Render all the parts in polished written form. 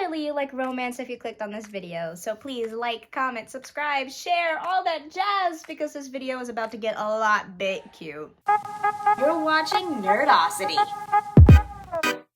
clearly you like romance if you clicked on this video, so please like, comment, subscribe, share, all that jazz, because this video is about to get a lot bit cute. You're watching Nerdosity.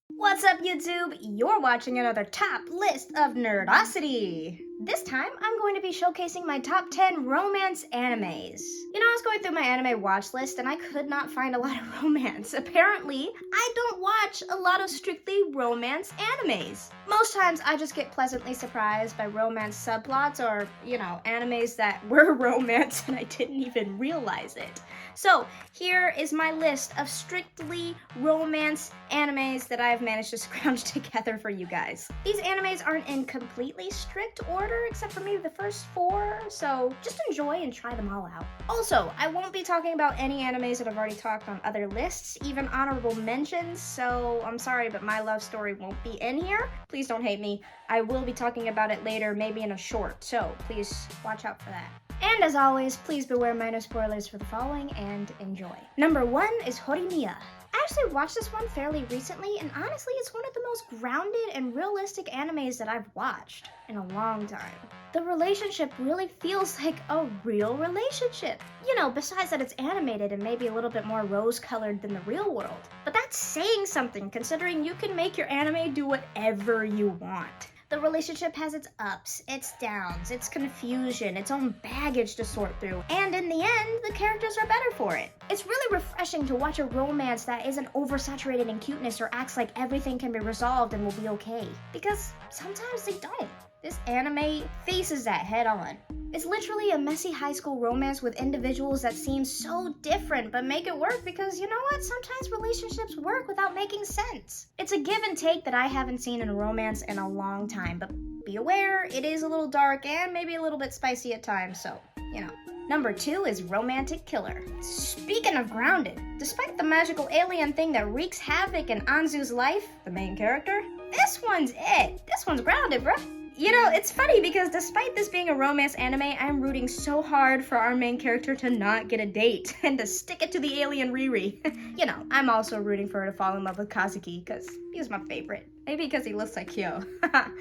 What's up, YouTube? You're watching another top list of Nerdosity. This time, I'm going to be showcasing my top 10 romance animes. You know, I was going through my anime watch list and I could not find a lot of romance. Apparently, I don't watch a lot of strictly romance animes. Most times, I just get pleasantly surprised by romance subplots or, you know, animes that were romance and I didn't even realize it. So, here is my list of strictly romance animes that I've managed to scrounge together for you guys. These animes aren't in completely strict order, except for maybe the first 4, so just enjoy and try them all out. Also, I won't be talking about any animes that I've already talked on other lists, even honorable mentions, so I'm sorry, but my love story won't be in here. Please don't hate me. I will be talking about it later, maybe in a short, so please watch out for that. And as always, please beware minor spoilers for the following and enjoy. Number 1 is Horimiya. I actually watched this one fairly recently, and honestly, it's one of the most grounded and realistic animes that I've watched in a long time. The relationship really feels like a real relationship. You know, besides that it's animated and maybe a little bit more rose-colored than the real world. But that's saying something, considering you can make your anime do whatever you want. The relationship has its ups, its downs, its confusion, its own baggage to sort through, and in the end, the characters are better for it. It's really refreshing to watch a romance that isn't oversaturated in cuteness or acts like everything can be resolved and will be okay. Because sometimes they don't. This anime faces that head on. It's literally a messy high school romance with individuals that seem so different but make it work because, you know what, sometimes relationships work without making sense. It's a give and take that I haven't seen in a romance in a long time, but be aware, it is a little dark and maybe a little bit spicy at times, so, you know. Number 2 is Romantic Killer. Speaking of grounded, despite the magical alien thing that wreaks havoc in Anzu's life, the main character, this one's it. This one's grounded, bruh. You know, it's funny because despite this being a romance anime, I'm rooting so hard for our main character to not get a date and to stick it to the alien Riri. You know, I'm also rooting for her to fall in love with Kazuki because he's my favorite. Maybe because he looks like Kyo.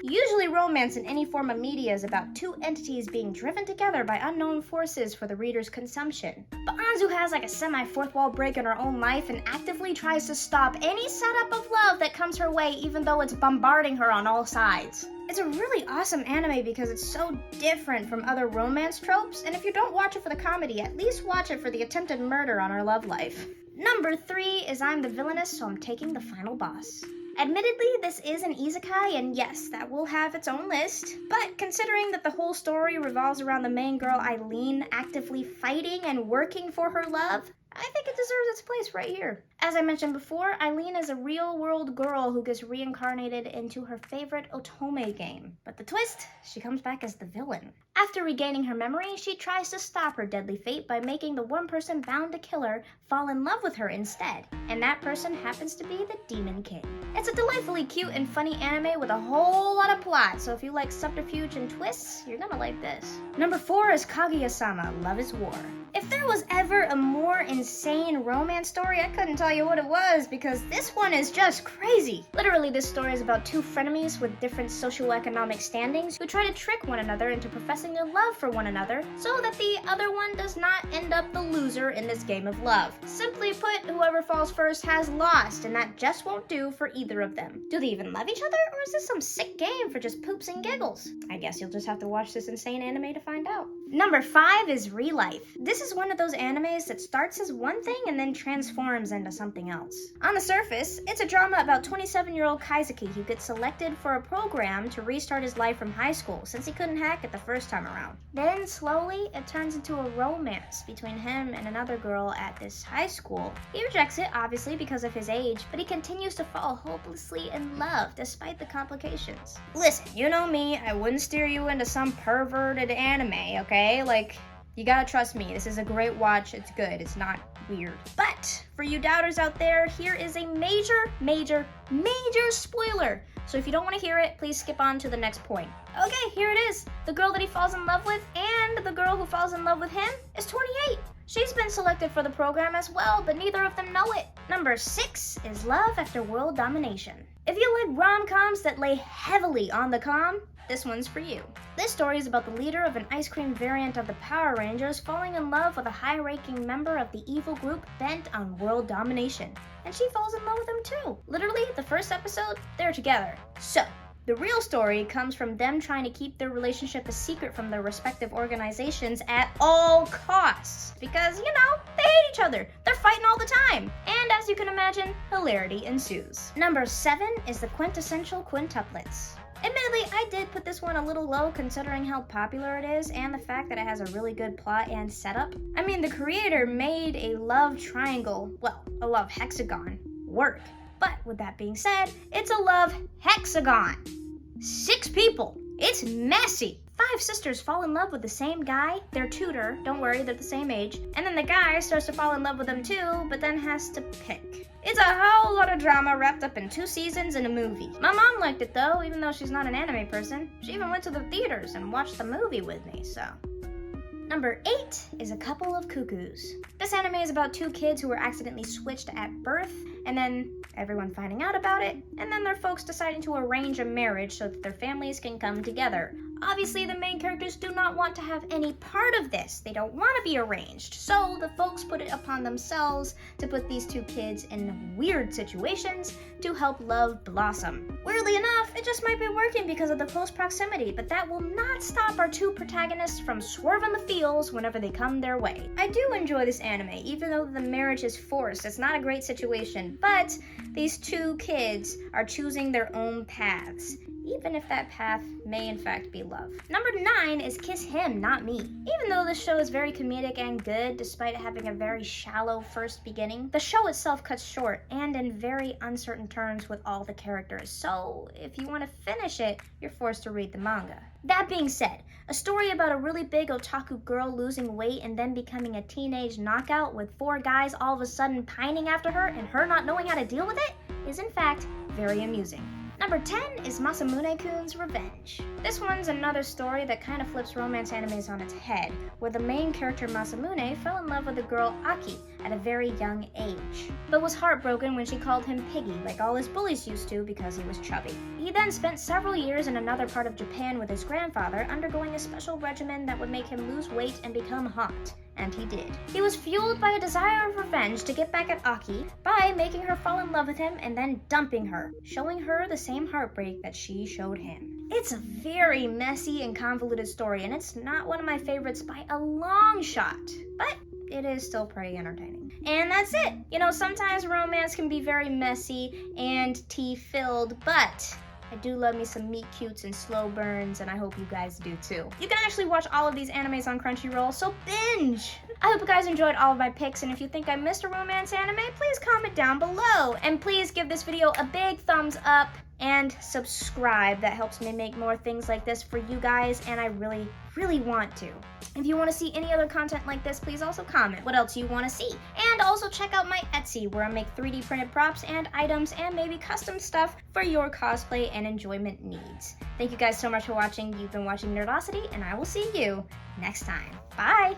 Usually romance in any form of media is about 2 entities being driven together by unknown forces for the reader's consumption. But Anzu has like a semi-fourth wall break in her own life and actively tries to stop any setup of love that comes her way even though it's bombarding her on all sides. It's a really awesome anime because it's so different from other romance tropes, and if you don't watch it for the comedy, at least watch it for the attempted murder on her love life. Number 3 is I'm the Villainess, so I'm taking the final boss. Admittedly, this is an isekai, and yes, that will have its own list, but considering that the whole story revolves around the main girl Eileen actively fighting and working for her love, I think it deserves its place right here. As I mentioned before, Eileen is a real-world girl who gets reincarnated into her favorite otome game. But the twist, she comes back as the villain. After regaining her memory, she tries to stop her deadly fate by making the one person bound to kill her fall in love with her instead. And that person happens to be the Demon King. It's a delightfully cute and funny anime with a whole lot of plot, so if you like subterfuge and twists, you're gonna like this. Number 4 is Kaguya-sama, Love is War. If there was ever a more insane romance story, I couldn't tell you what it was because this one is just crazy. Literally, this story is about 2 frenemies with different socioeconomic standings who try to trick one another into professing their love for one another so that the other one does not end up the loser in this game of love. Simply put, whoever falls first has lost, and that just won't do for either of them. Do they even love each other, or is this some sick game for just poops and giggles? I guess you'll just have to watch this insane anime to find out. Number 5 is Re-Life. This is one of those animes that starts as one thing and then transforms into something else. On the surface, it's a drama about 27-year-old Kazuki who gets selected for a program to restart his life from high school since he couldn't hack it the first time around. Then, slowly, it turns into a romance between him and another girl at this high school. He rejects it, obviously, because of his age, but he continues to fall hopelessly in love despite the complications. Listen, you know me, I wouldn't steer you into some perverted anime, okay? Like, you gotta trust me, this is a great watch, it's good, it's not weird. But, for you doubters out there, here is a major spoiler. So if you don't want to hear it, please skip on to the next point. Okay, here it is. The girl that he falls in love with and the girl who falls in love with him is 28. She's been selected for the program as well, but neither of them know it. Number 6 is Love After World Domination. If you like rom-coms that lay heavily on the com, this one's for you. This story is about the leader of an ice cream variant of the Power Rangers falling in love with a high-ranking member of the evil group bent on world domination. And she falls in love with him too. Literally, the first episode, they're together. So, the real story comes from them trying to keep their relationship a secret from their respective organizations at all costs. Because, they hate each other. They're fighting all the time. And as you can imagine, hilarity ensues. Number 7 is the quintessential quintuplets. Admittedly, I did put this one a little low considering how popular it is and the fact that it has a really good plot and setup. I mean, the creator made a love triangle, a love hexagon, work. But with that being said, it's a love hexagon. 6 people. It's messy. 5 sisters fall in love with the same guy, their tutor, don't worry, they're the same age, and then the guy starts to fall in love with them too, but then has to pick. It's a whole lot of drama wrapped up in 2 seasons and a movie. My mom liked it though, even though she's not an anime person. She even went to the theaters and watched the movie with me, so. Number 8 is A Couple of Cuckoos. This anime is about 2 kids who were accidentally switched at birth, and then everyone finding out about it, and then their folks deciding to arrange a marriage so that their families can come together. Obviously, the main characters do not want to have any part of this. They don't want to be arranged. So the folks put it upon themselves to put these 2 kids in weird situations to help love blossom. Weirdly enough, it just might be working because of the close proximity, but that will not stop our 2 protagonists from swerving the feels whenever they come their way. I do enjoy this anime, even though the marriage is forced. It's not a great situation, but these 2 kids are choosing their own paths, even if that path may in fact be love. Number 9 is Kiss Him, Not Me. Even though this show is very comedic and good, despite having a very shallow first beginning, the show itself cuts short and in very uncertain terms with all the characters. So if you want to finish it, you're forced to read the manga. That being said, a story about a really big otaku girl losing weight and then becoming a teenage knockout with 4 guys all of a sudden pining after her and her not knowing how to deal with it is in fact very amusing. Number 10 is Masamune-kun's Revenge. This one's another story that kind of flips romance animes on its head, where the main character Masamune fell in love with the girl Aki at a very young age, but was heartbroken when she called him Piggy, like all his bullies used to because he was chubby. He then spent several years in another part of Japan with his grandfather, undergoing a special regimen that would make him lose weight and become hot. And he did. He was fueled by a desire of revenge to get back at Aki by making her fall in love with him and then dumping her, showing her the same heartbreak that she showed him. It's a very messy and convoluted story, and it's not one of my favorites by a long shot, but it is still pretty entertaining. And that's it. Sometimes romance can be very messy and tea-filled, but I do love me some meet cutes and slow burns, and I hope you guys do too. You can actually watch all of these animes on Crunchyroll, so binge! I hope you guys enjoyed all of my picks, and if you think I missed a romance anime, please comment down below. And please give this video a big thumbs up and subscribe. That helps me make more things like this for you guys, and I really, really want to. If you want to see any other content like this, please also comment what else you want to see. And also check out my Etsy, where I make 3D printed props and items and maybe custom stuff for your cosplay and enjoyment needs. Thank you guys so much for watching. You've been watching Nerdosity, and I will see you next time. Bye!